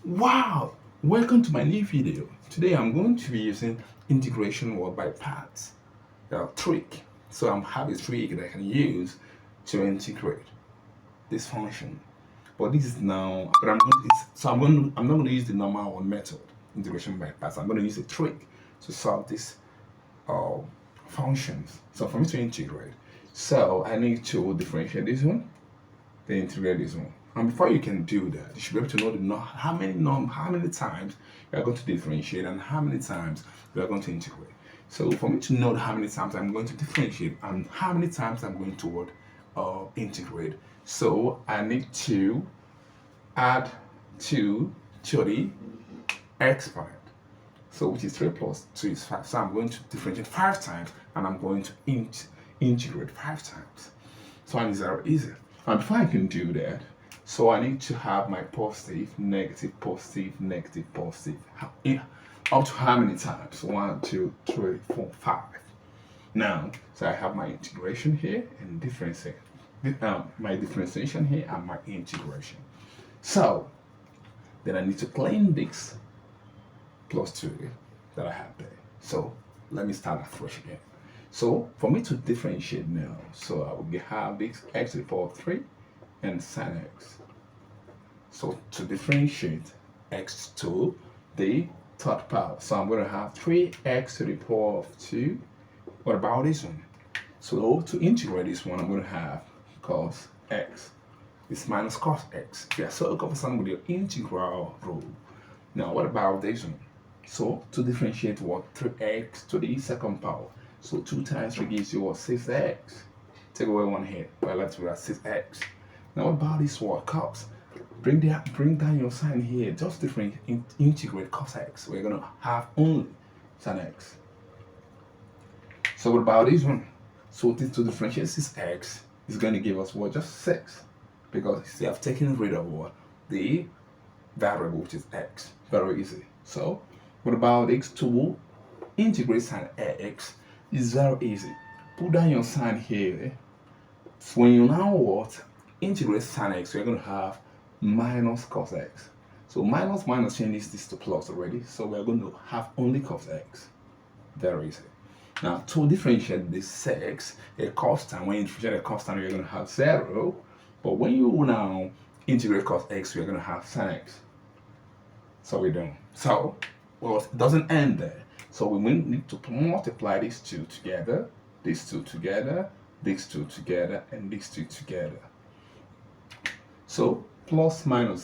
Wow! Welcome to my new video. Today I'm going to be using integration word by parts, trick. So I have a trick that I can use to integrate this function. But this is now, but I'm going to, I'm not going to use the normal one method, integration by parts. I'm going to use a trick to solve this uh, functions. So for me to integrate, so I need to differentiate this one, then integrate this one. And before you can do that, you should be able to know how many times you are going to differentiate and how many times you are going to integrate. So for me to know how many times I'm going to differentiate and how many times I'm going to integrate, so I need to add 2 to the exponent. So which is 3 plus 2 is 5. So I'm going to differentiate 5 times and I'm going to integrate 5 times. So and it's very easy. And before I can do that, so I need to have my positive, negative, positive, negative, positive. Up to how many times? 1, 2, 3, 4, 5. Now, so I have my integration here and differentiation. My differentiation here and my integration. So then I need to claim this plus 2 that I have there. So let me start afresh again. So for me to differentiate now, so I will have this x to the power of 3 and sine x. So to differentiate x to the third power, so I'm going to have 3x to the power of 2. What about this one? So to integrate this one, I'm going to have cos x. It's minus cos x. Yeah, so concerned with your integral rule. Now, what about this one? So to differentiate what 3x to the second power. So 2 times 3 gives you what 6x. Take away 1 here. Well, let's do that 6x. Now what about this word cos? Bring down your sign here. Just integrate cos x. We're gonna have only sin x. So what about this one? So this to differentiate 6x is going to give us what? Just 6. Because you have taken rid of what? The variable, which is x. Very easy. So what about x to integrate sin x? Is very easy. Put down your sign here. So when you now what? Integrate sin x, we're going to have minus cos x. So minus minus changes this to plus already. So we're going to have only cos x. Very easy. Now to differentiate this 6, a constant, when you differentiate a constant, you're going to have 0. But when you now integrate cos x, we're going to have sin x. So we're done. So, well, it doesn't end there. So we need to multiply these 2 together, these 2 together, these 2 together, and these 2 together. So plus minus